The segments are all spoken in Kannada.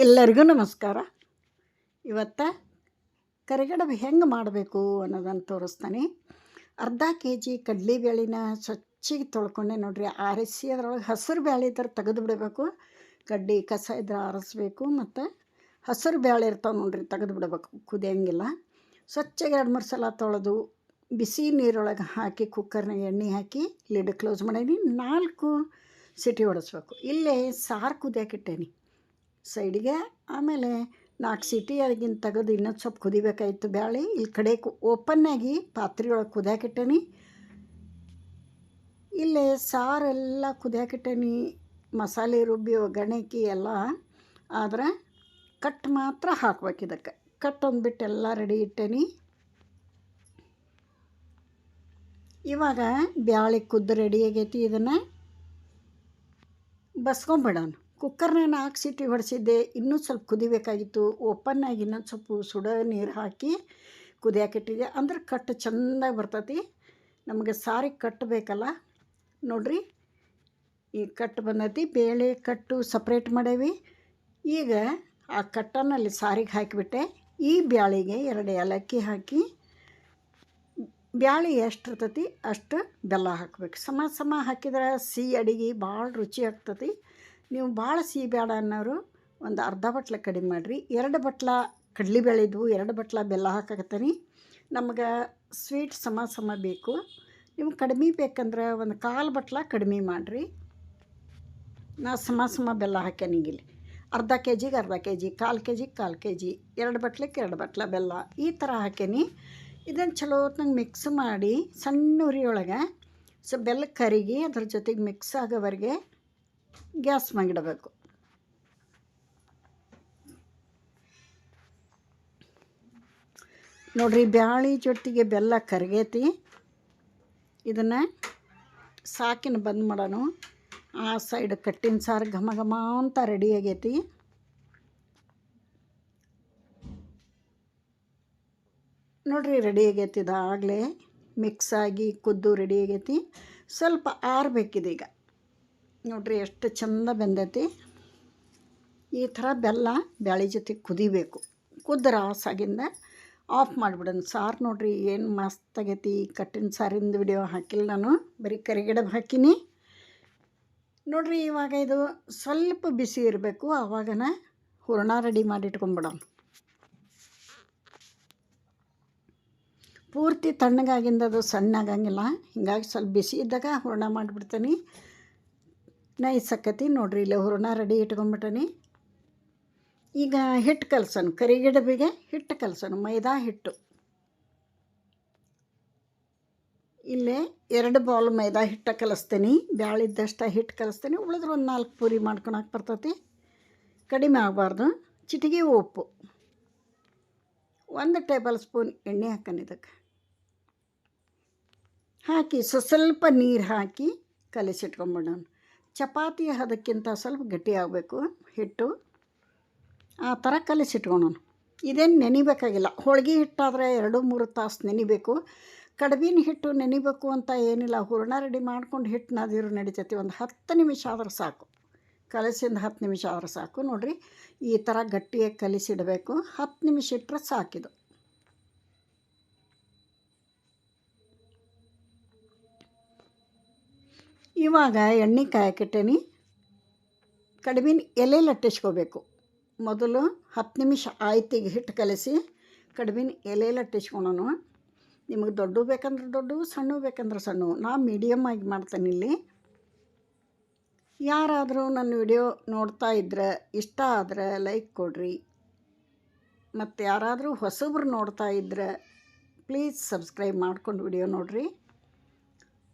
ಎಲ್ಲರಿಗೂ ನಮಸ್ಕಾರ. ಇವತ್ತು ಕರಿಗಡಬು ಹೆಂಗೆ ಮಾಡಬೇಕು ಅನ್ನೋದನ್ನು ತೋರಿಸ್ತಾನೆ. ಅರ್ಧ ಕೆ ಜಿ ಕಡಲೆಬೇಳೆನ ಸ್ವಚ್ಛಗೆ ತೊಳ್ಕೊಂಡೆ ನೋಡ್ರಿ. ಆರಿಸಿ ಅದರೊಳಗೆ ಹಸಿರು ಬೇಳೆ ಇದ್ರೆ ತೆಗೆದು ಬಿಡಬೇಕು, ಕಡ್ಡಿ ಕಸ ಇದ್ರೆ ಆರಿಸ್ಬೇಕು. ಮತ್ತು ಹಸಿರು ಬೇಳೆ ಇರ್ತಾವೆ ನೋಡ್ರಿ, ತೆಗೆದು ಬಿಡಬೇಕು, ಕುದಿಯಂಗಿಲ್ಲ. ಸ್ವಚ್ಛಗೆ 2-3 ಸಲ ತೊಳೆದು ಬಿಸಿ ನೀರೊಳಗೆ ಹಾಕಿ ಕುಕ್ಕರ್ನಾಗ ಎಣ್ಣೆ ಹಾಕಿ ಲಿಡ್ ಕ್ಲೋಸ್ ಮಾಡೀನಿ. 4 ಸಿಟಿ ಹೊಡಿಸ್ಬೇಕು. ಇಲ್ಲೇ ಸಾರು ಕುದಿಯಾಕಿಟ್ಟೇನಿ ಸೈಡಿಗೆ. ಆಮೇಲೆ 4 ಸಿಟಿ ಅದಕ್ಕಿಂತ ತೆಗೆದು ಇನ್ನೊಂದು ಸ್ವಲ್ಪ ಕುದಿಬೇಕಾಯ್ತು ಬ್ಯಾಳೆ. ಇಲ್ಲಿ ಕಡೆ ಓಪನ್ನಾಗಿ ಪಾತ್ರೆ ಒಳಗೆ ಕುದಿಯಾಕಿಟ್ಟೇನಿ. ಇಲ್ಲೇ ಸಾರೆಲ್ಲ ಕುದಿಯಾಕಿಟ್ಟೇನಿ, ಮಸಾಲೆ ರುಬ್ಬಿ ಒಗ್ಗರಣೆಕಿ ಎಲ್ಲ. ಆದ್ರೆ ಕಟ್ ಮಾತ್ರ ಹಾಕ್ಬೇಕು. ಇದಕ್ಕೆ ಕಟ್ ಅಂದ್ಬಿಟ್ಟು ಎಲ್ಲ ರೆಡಿ ಇಟ್ಟೇನಿ. ಇವಾಗ ಬ್ಯಾಳೆ ಕುದ್ದು ರೆಡಿ ಆಗೈತಿ. ಇದನ್ನು ಬಸ್ಕೊಂಬಿಡೋಣ. ಕುಕ್ಕರ್ನಾಗ 4 ಸಿಟಿ ಹೊಡೆಸಿದ್ದೆ, ಇನ್ನೂ ಸ್ವಲ್ಪ ಕುದಿಬೇಕಾಗಿತ್ತು. ಓಪನ್ನಾಗಿ ಇನ್ನೊಂದು ಸ್ವಲ್ಪ ಸುಡ ನೀರು ಹಾಕಿ ಕುದಿಯಾಕಿಟ್ಟಿದ್ದೆ, ಅಂದ್ರೆ ಕಟ್ಟು ಚೆಂದಾಗಿ ಬರ್ತೈತಿ. ನಮಗೆ ಸಾರಿಗೆ ಕಟ್ಟಬೇಕಲ್ಲ ನೋಡ್ರಿ. ಈ ಕಟ್ಟು ಬಂದೈತಿ. ಬೇಳೆ ಕಟ್ಟು ಸಪ್ರೇಟ್ ಮಾಡೇವಿ. ಈಗ ಆ ಕಟ್ಟನ್ನು ಅಲ್ಲಿ ಸಾರಿಗೆ ಹಾಕಿಬಿಟ್ಟೆ. ಈ ಬ್ಯಾಳಿಗೆ 2 ಏಲಕ್ಕಿ ಹಾಕಿ, ಬ್ಯಾಳೆ ಎಷ್ಟು ಇರ್ತೈತಿ ಅಷ್ಟು ಬೆಲ್ಲ ಹಾಕ್ಬೇಕು. ಸಮ ಹಾಕಿದ್ರೆ ಸಿಹಿ ಅಡಿಗೆ ಭಾಳ ರುಚಿ ಆಗ್ತತಿ. ನೀವು ಭಾಳ ಸಿಹಿ ಬೇಡ ಅನ್ನೋರು ಒಂದು ಅರ್ಧ ಬಟ್ಲ ಕಡಿಮೆ ಮಾಡಿರಿ. 2 ಬಟ್ಲ ಕಡಲೆಬೇಳೆ ಇದ್ವು, 2 ಬಟ್ಲ ಬೆಲ್ಲ ಹಾಕಕತ್ತೀನಿ. ನಮ್ಗೆ ಸ್ವೀಟ್ ಸಮ ಬೇಕು. ನೀವು ಕಡಿಮೆ ಬೇಕಂದ್ರೆ ಒಂದು 1/4 ಬಟ್ಲ ಕಡಿಮೆ ಮಾಡಿರಿ. ನಾ ಸಮ ಬೆಲ್ಲ ಹಾಕ್ಯಾನಿಗಿಲ್ಲಿ. ಅರ್ಧ ಕೆ ಜಿಗೆ ಅರ್ಧ ಕೆ ಜಿ, 1/4 ಕೆ ಜಿಗೆ 1/4 ಕೆ ಜಿ, 2 ಬಟ್ಲಕ್ಕೆ 2 ಬಟ್ಲ ಬೆಲ್ಲ, ಈ ಥರ ಹಾಕೇನಿ. ಇದನ್ನು ಚಲೋ ಹೊತ್ನಾಗ ಮಿಕ್ಸ್ ಮಾಡಿ ಸಣ್ಣ ಉರಿಯೊಳಗೆ ಬೆಲ್ಲ ಕರಿಗಿ ಅದ್ರ ಜೊತೆಗೆ ಮಿಕ್ಸ್ ಆಗೋವರೆಗೆ ಗ್ಯಾಸ್ ಮ್ಯಾಗಿಡಬೇಕು. ನೋಡ್ರಿ, ಬ್ಯಾಳಿ ಜೊತೆಗೆ ಬೆಲ್ಲ ಕರಗೈತಿ. ಇದನ್ನು ಸಾಕಿನ ಬಂದ್ ಮಾಡೋಣ. ಆ ಸೈಡ್ ಕಟ್ಟಿನ ಸಾರು ಘಮ ಘಮ ಅಂತ ರೆಡಿ ಆಗೈತಿ. ನೋಡ್ರಿ, ರೆಡಿ ಆಗೈತಿ. ಇದಾಗಲೇ ಮಿಕ್ಸ್ ಆಗಿ ಕುದ್ದು ರೆಡಿ ಆಗೈತಿ. ಸ್ವಲ್ಪ ಆರಬೇಕಿದೆ. ಈಗ ನೋಡ್ರಿ ಎಷ್ಟು ಚಂದ ಬೆಂದೈತಿ. ಈ ಥರ ಬೆಲ್ಲ ಬ್ಯಾಳೆ ಜೊತೆ ಕುದಿಬೇಕು. ಕುದ್ರ ಸಾಗಿಂದ ಆಫ್ ಮಾಡಿಬಿಡೋಣ. ಸಾರು ನೋಡ್ರಿ ಏನು ಮಸ್ತ್ ಆಗೈತಿ. ಕಟ್ಟಿನ ಸಾರಿಂದ ವಿಡಿಯೋ ಹಾಕಿಲ್ಲ ನಾನು, ಬರೀ ಕರಿಗಡಬು ಹಾಕಿನಿ ನೋಡ್ರಿ. ಇವಾಗ ಇದು ಸ್ವಲ್ಪ ಬಿಸಿ ಇರಬೇಕು. ಆವಾಗನ ಹೂರಣ ರೆಡಿ ಮಾಡಿ ಇಟ್ಕೊಂಡ್ಬಿಡೋಣ. ಪೂರ್ತಿ ತಣ್ಣಗಾಗಿಂದ ಅದು ಸಣ್ಣ ಆಗಂಗಿಲ್ಲ, ಹಿಂಗಾಗಿ ಸ್ವಲ್ಪ ಬಿಸಿ ಇದ್ದಾಗ ಹೂರಣ ಮಾಡಿಬಿಡ್ತೀನಿ. ನೈಸ್ ಆಕತಿ ನೋಡ್ರಿ. ಇಲ್ಲೇ ಹೂರಣ ರೆಡಿ ಇಟ್ಕೊಂಡ್ಬಿಟ್ಟನಿ. ಈಗ ಹಿಟ್ಟು ಕಲಸೋಣ. ಕರಿಗಡಬಿಗೆ ಹಿಟ್ಟು ಕಲಸೋಣ. ಮೈದಾ ಹಿಟ್ಟು ಇಲ್ಲೇ 2 ಬೌಲ್ ಮೈದಾ ಹಿಟ್ಟು ಕಲಿಸ್ತೀನಿ. ಬ್ಯಾಳಿದ್ದಷ್ಟು ಹಿಟ್ಟು ಕಲಿಸ್ತೀನಿ. ಉಳಿದ್ರೆ ಒಂದು 4 ಪೂರಿ ಮಾಡ್ಕೊಳಕ್ಕೆ ಬರ್ತೈತಿ. ಕಡಿಮೆ ಆಗಬಾರ್ದು. ಚಿಟಿಗೆ ಉಪ್ಪು, 1 ಟೇಬಲ್ ಸ್ಪೂನ್ ಎಣ್ಣೆ ಹಾಕೋಣ. ಇದಕ್ಕೆ ಹಾಕಿ ಸ್ವಲ್ಪ ನೀರು ಹಾಕಿ ಕಲಿಸಿಟ್ಕೊಂಬಿಡೋಣ. ಚಪಾತಿ ಹದಕ್ಕಿಂತ ಸ್ವಲ್ಪ ಗಟ್ಟಿ ಆಗಬೇಕು ಹಿಟ್ಟು. ಆ ಥರ ಕಲಿಸಿಟ್ಕೊಳೋಣ. ಇದೇನು ನೆನಿಬೇಕಾಗಿಲ್ಲ. ಹೋಳ್ಗೆ ಹಿಟ್ಟಾದರೆ 2-3 ತಾಸು ನೆನಿಬೇಕು. ಕಡಬಿನ ಹಿಟ್ಟು ನೆನಿಬೇಕು ಅಂತ ಏನಿಲ್ಲ. ಹೂರಣ ರೆಡಿ ಮಾಡ್ಕೊಂಡು ಹಿಟ್ಟು ನಾದಿರು ನಡಿತೈತಿ. ಒಂದು 10 ನಿಮಿಷ ಆದ್ರೆ ಸಾಕು. ಕಲಸಿಂದ 10 ನಿಮಿಷ ಆದ್ರೆ ಸಾಕು. ನೋಡಿರಿ, ಈ ಥರ ಗಟ್ಟಿಯಾಗಿ ಕಲಿಸಿಡಬೇಕು. 10 ನಿಮಿಷ ಇಟ್ಟರೆ ಸಾಕಿದು. ಇವಾಗ ಎಣ್ಣೆ ಕಾಯಕ್ಕಿಟ್ಟೇನಿ. ಕಡುಬಿನ ಎಲೆ ಲಟ್ಟಿಸ್ಕೋಬೇಕು. ಮೊದಲು 10 ನಿಮಿಷ ಆಯ್ತು. ಈಗ ಹಿಟ್ಟು ಕಲಸಿ ಕಡುಬಿನ ಎಲೆ ಲಟ್ಟಿಸ್ಕೊಳೋಣ. ನಿಮಗೆ ದೊಡ್ಡ ಬೇಕಂದ್ರೆ ದೊಡ್ಡ, ಸಣ್ಣ ಬೇಕಂದ್ರೆ ಸಣ್ಣ. ನಾ ಮೀಡಿಯಮ್ ಆಗಿ ಮಾಡ್ತೇನೆ ಇಲ್ಲಿ. ಯಾರಾದರೂ ನನ್ನ ವಿಡಿಯೋ ನೋಡ್ತಾ ಇದ್ರೆ ಇಷ್ಟ ಆದರೆ ಲೈಕ್ ಕೊಡ್ರಿ. ಮತ್ತು ಯಾರಾದರೂ ಹೊಸಬ್ರು ನೋಡ್ತಾ ಇದ್ರೆ ಪ್ಲೀಸ್ ಸಬ್ಸ್ಕ್ರೈಬ್ ಮಾಡ್ಕೊಂಡು ವಿಡಿಯೋ ನೋಡಿರಿ.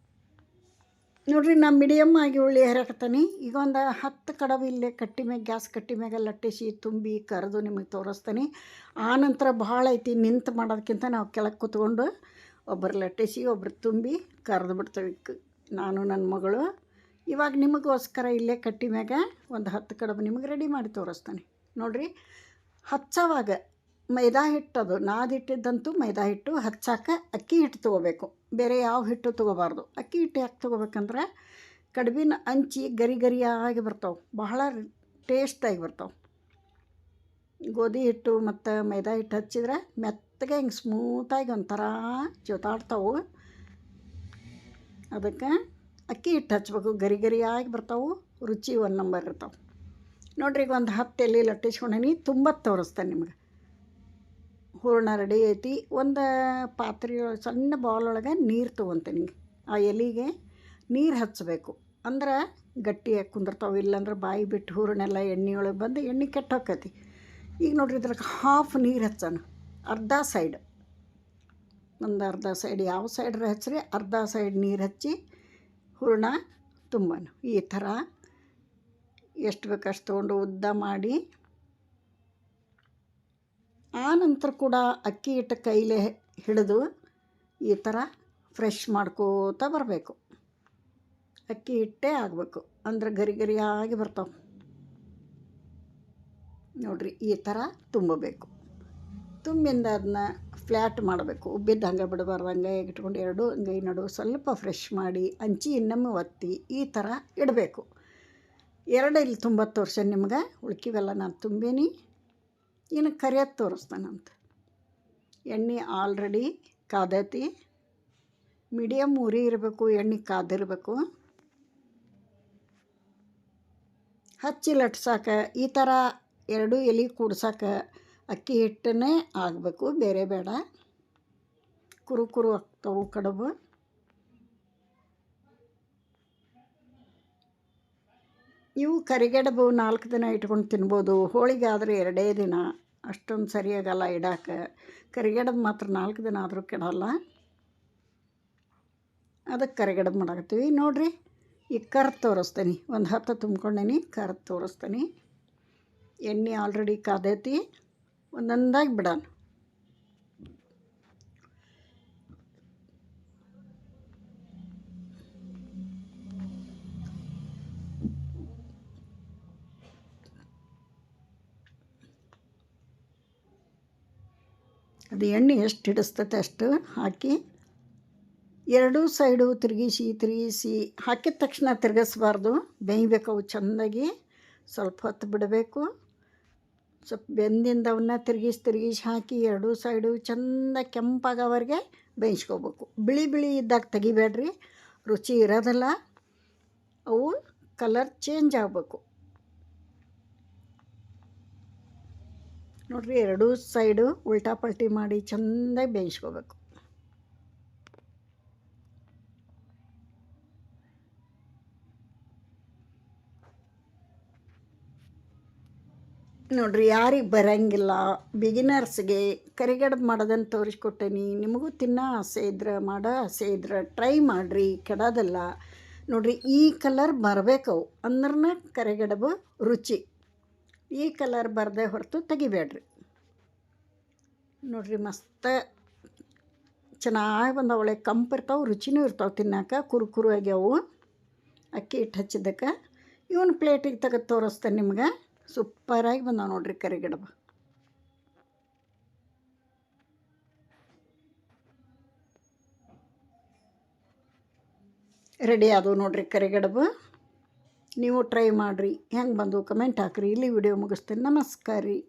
ನೋಡ್ರಿ, ನಾ ಮೀಡಿಯಮ್ ಆಗಿ ಉಳ್ಳಿ ಹರಕತ್ತೀನಿ. ಈಗ ಒಂದು 10 ಕಡಬು ಇಲ್ಲೇ ಕಟ್ಟಿ ಮ್ಯಾಗ, ಗ್ಯಾಸ್ ಕಟ್ಟಿ ಮ್ಯಾಗ ಲಟ್ಟಿಸಿ ತುಂಬಿ ಕರೆದು ನಿಮಗೆ ತೋರಿಸ್ತೀನಿ. ಆನಂತರ ಭಾಳ ಐತಿ. ನಿಂತು ಮಾಡೋದಕ್ಕಿಂತ ನಾವು ಕೆಳಗೆ ಕೂತ್ಕೊಂಡು ಒಬ್ಬರು ಲಟ್ಟಿಸಿ ಒಬ್ರು ತುಂಬಿ ಕರೆದು ಬಿಡ್ತೇವೆ. ನಾನು ನನ್ನ ಮಗಳು. ಇವಾಗ ನಿಮಗೋಸ್ಕರ ಇಲ್ಲೇ ಕಟ್ಟಿ ಮ್ಯಾಗ ಒಂದು 10 ಕಡಬು ನಿಮಗೆ ರೆಡಿ ಮಾಡಿ ತೋರಿಸ್ತಾನೆ. ನೋಡಿರಿ, ಹಚ್ಚೋವಾಗ ಮೈದಾ ಹಿಟ್ಟು, ಅದು ನಾದಿಟ್ಟಿದ್ದಂತೂ ಮೈದಾ ಹಿಟ್ಟು. ಹಚ್ಚಾಕ ಅಕ್ಕಿ ಹಿಟ್ಟು ತೊಗೋಬೇಕು. ಬೇರೆ ಯಾವ ಹಿಟ್ಟು ತೊಗೋಬಾರ್ದು. ಅಕ್ಕಿ ಹಿಟ್ಟು ಯಾಕೆ ತೊಗೋಬೇಕಂದ್ರೆ ಕಡುಬಿನ ಅಂಚಿ ಗರಿ ಗರಿಯಾಗಿ ಬರ್ತಾವೆ, ಬಹಳ ಟೇಸ್ಟಾಗಿ ಬರ್ತಾವೆ. ಗೋಧಿ ಹಿಟ್ಟು ಮತ್ತು ಮೈದಾ ಹಿಟ್ಟು ಹಚ್ಚಿದ್ರೆ ಮೆತ್ತಗೆ ಹಿಂಗೆ ಸ್ಮೂತಾಗಿ ಒಂಥರ ಜೊತಾಡ್ತಾವೆ. ಅದಕ್ಕೆ ಅಕ್ಕಿ ಹಿಟ್ಟು ಹಚ್ಬೇಕು, ಗರಿ ಗರಿಯಾಗಿ ಬರ್ತಾವೆ, ರುಚಿ ಒಂದು ನಂಬರ್ ಇರ್ತಾವೆ. ನೋಡ್ರಿ ಈಗ ಒಂದು 10 ಎಲೆ ಲಟ್ಟಿಸ್ಕೊಂಡೀನಿ, ತುಂಬ ತೋರಿಸ್ತೇನೆ ನಿಮ್ಗೆ. ಹೂರಣ ರೆಡಿ ಐತಿ. ಒಂದು ಪಾತ್ರೆ ಸಣ್ಣ ಬೌಲ್ ಒಳಗೆ ನೀರು ತೊಗೊತೀನಿ. ಆ ಎಲೆಗೆ ನೀರು ಹಚ್ಚಬೇಕು, ಅಂದ್ರೆ ಗಟ್ಟಿಯಾಗಿ ಕುಂದಿರ್ತಾವೆ. ಇಲ್ಲಾಂದ್ರೆ ಬಾಯಿ ಬಿಟ್ಟು ಹೂರಣೆಲ್ಲ ಎಣ್ಣೆ ಒಳಗೆ ಬಂದು ಎಣ್ಣೆ ಕೆಟ್ಟು ಹೋಕ್ಕತಿ. ಈಗ ನೋಡ್ರಿ ಇದ್ರಾಗ ಹಾಫ್ ನೀರು ಹಚ್ಚೋಣ, ಅರ್ಧ ಸೈಡ್, ಒಂದು ಅರ್ಧ ಸೈಡ್ ಯಾವ ಸೈಡ್ರ ಹಚ್ಚಿರಿ ಅರ್ಧ ಸೈಡ್ ನೀರು ಹಚ್ಚಿ ಹೂರಣ ತುಂಬನು. ಈ ಥರ ಎಷ್ಟು ಬೇಕಷ್ಟು ತೊಗೊಂಡು ಉದ್ದ ಮಾಡಿ, ಆ ನಂತರ ಕೂಡ ಅಕ್ಕಿ ಹಿಟ್ಟು ಕೈಲೇ ಹಿಡಿದು ಈ ಥರ ಫ್ರೆಶ್ ಮಾಡ್ಕೋತ ಬರಬೇಕು. ಅಕ್ಕಿ ಹಿಟ್ಟೇ ಆಗಬೇಕು, ಅಂದ್ರೆ ಗರಿ ಗರಿಯಾಗಿ ಬರ್ತಾವೆ. ನೋಡಿರಿ ಈ ಥರ ತುಂಬಬೇಕು. ತುಂಬಿಂದ ಅದನ್ನ ಫ್ಲ್ಯಾಟ್ ಮಾಡಬೇಕು, ಉಬ್ಬಿದ್ದು ಹಂಗೆ ಬಿಡಬಾರ್ದು. ಹಂಗೆ ಇಟ್ಕೊಂಡು ಎರಡು ಅಂಗೈ ನಡು ಸ್ವಲ್ಪ ಫ್ರೆಶ್ ಮಾಡಿ ಹಂಚಿ ಇನ್ನೊಮ್ಮೆ ಒತ್ತಿ ಈ ಥರ ಇಡಬೇಕು. ಎರಡು ಇಲ್ಲಿ 90 ವರ್ಷ ನಿಮ್ಗೆ ಉಳ್ಕಿವೆಲ್ಲ ನಾನು ತುಂಬೀನಿ. ಇನ್ನು ಕರಿಯೋದು ತೋರಿಸ್ತಾನಂತ. ಎಣ್ಣೆ ಆಲ್ರೆಡಿ ಕಾದೈತಿ, ಮೀಡಿಯಮ್ ಉರಿ ಇರಬೇಕು, ಎಣ್ಣೆ ಕಾದಿರಬೇಕು. ಹಚ್ಚಿ ಲಟ್ಸಾಕ ಈ ಥರ 2 ಎಲೆ ಕೂಡ್ಸಕ್ಕೆ ಅಕ್ಕಿ ಹಿಟ್ಟನ್ನೇ ಆಗಬೇಕು, ಬೇರೆ ಬೇಡ. ಕುರು ಆಗ್ತಾವೆ ಕಡುಬು. ಇವು ಕರಿಗಡುಬು 4 ದಿನ ಇಟ್ಕೊಂಡು ತಿನ್ಬೋದು. ಹೋಳಿಗೆ ಆದರೆ 2 ದಿನ, ಅಷ್ಟೊಂದು ಸರಿಯಾಗಲ್ಲ ಇಡಕ್ಕೆ. ಕರಿಗಡುಬು ಮಾತ್ರ 4 ದಿನ ಆದರೂ ಕೆಡಲ್ಲ. ಅದಕ್ಕೆ ಕರಿಗಡುಬು ಮಾಡಾಕತ್ತೀವಿ. ನೋಡಿರಿ ಈಗ ಕರ್ದು ತೋರಿಸ್ತೀನಿ. ಒಂದು 10 ತುಂಬ್ಕೊಂಡೀನಿ, ಕರ್ದು ತೋರಿಸ್ತೀನಿ. ಎಣ್ಣೆ ಆಲ್ರೆಡಿ ಕಾದೈತಿ, ಒಂದೊಂದಾಗಿ ಬಿಡೋಣ. ಅದು ಎಣ್ಣೆ ಎಷ್ಟು ಹಿಡಿಸ್ತೈತೆ ಅಷ್ಟು ಹಾಕಿ 2 ಸೈಡು ತಿರುಗಿಸಿ ಹಾಕಿದ ತಕ್ಷಣ ತಿರುಗಿಸ್ಬಾರ್ದು, ಬೇಯಬೇಕು ಅವು ಚೆಂದಾಗಿ. ಸ್ವಲ್ಪ ಹೊತ್ತು ಬಿಡಬೇಕು. ಸ್ವಲ್ಪ ಬೆಂದಿಂದ ಅವನ್ನ ತಿರುಗಿಸಿ ಹಾಕಿ 2 ಸೈಡು ಚೆಂದ ಕೆಂಪಾಗೋವರೆಗೆ ಬೇಯಿಸ್ಕೋಬೇಕು. ಬಿಳಿ ಇದ್ದಾಗ ತೆಗಿಬೇಡ್ರಿ, ರುಚಿ ಇರೋದಿಲ್ಲ. ಅವು ಕಲರ್ ಚೇಂಜ್ ಆಗಬೇಕು. ನೋಡಿರಿ 2 ಸೈಡು ಉಲ್ಟಾ ಪಲ್ಟಿ ಮಾಡಿ ಚೆಂದಾಗಿ ಬೇಯಿಸ್ಕೋಬೇಕು. ನೋಡಿರಿ ಯಾರಿಗೆ ಬರೋಂಗಿಲ್ಲ, ಬಿಗಿನರ್ಸ್ಗೆ ಕರಿಗಡುಬು ಮಾಡೋದನ್ನು ತೋರಿಸ್ಕೊಟ್ಟೇನಿ. ನಿಮಗೂ ತಿನ್ನೋ ಆಸೆ ಇದ್ರೆ, ಮಾಡೋ ಆಸೆ ಇದ್ರೆ ಟ್ರೈ ಮಾಡಿರಿ, ಕೆಡೋದಿಲ್ಲ. ನೋಡಿರಿ ಈ ಕಲರ್ ಬರಬೇಕವು, ಅಂದ್ರೆ ಕರಿಗಡುಬು ರುಚಿ. ಈ ಕಲರ್ ಬರದೆ ಹೊರತು ತೆಗಿಬೇಡ್ರಿ. ನೋಡಿರಿ ಮಸ್ತ ಚೆನ್ನಾಗಿ ಬಂದವು. ಒಳ್ಳೆ ಕಂಪಿರ್ತಾವೆ, ರುಚಿನೂ ಇರ್ತಾವೆ ತಿನ್ನೋಕೆ. ಕುರು ಆಗ್ಯಾವು ಅಕ್ಕಿ ಹಿಟ್ಟು ಹಚ್ಚಿದ್ದಕ್ಕೆ. ಇವನು ಪ್ಲೇಟಿಗೆ ತೆಗೆದು ತೋರಿಸ್ತೇನೆ ನಿಮ್ಗೆ. ಸೂಪರಾಗಿ ಬಂದಾವೆ ನೋಡಿರಿ ಕರಿಗಡುಬು. ರೆಡಿ ಆದವು ನೋಡಿರಿ ಕರಿಗಡುಬು. ನೀವು ಟ್ರೈ ಮಾಡಿರಿ, ಹೆಂಗೆ ಬಂದು ಕಮೆಂಟ್ ಹಾಕಿರಿ. ಇಲ್ಲಿ ವಿಡಿಯೋ ಮುಗಿಸ್ತೇನೆ. ನಮಸ್ಕಾರ ರೀ.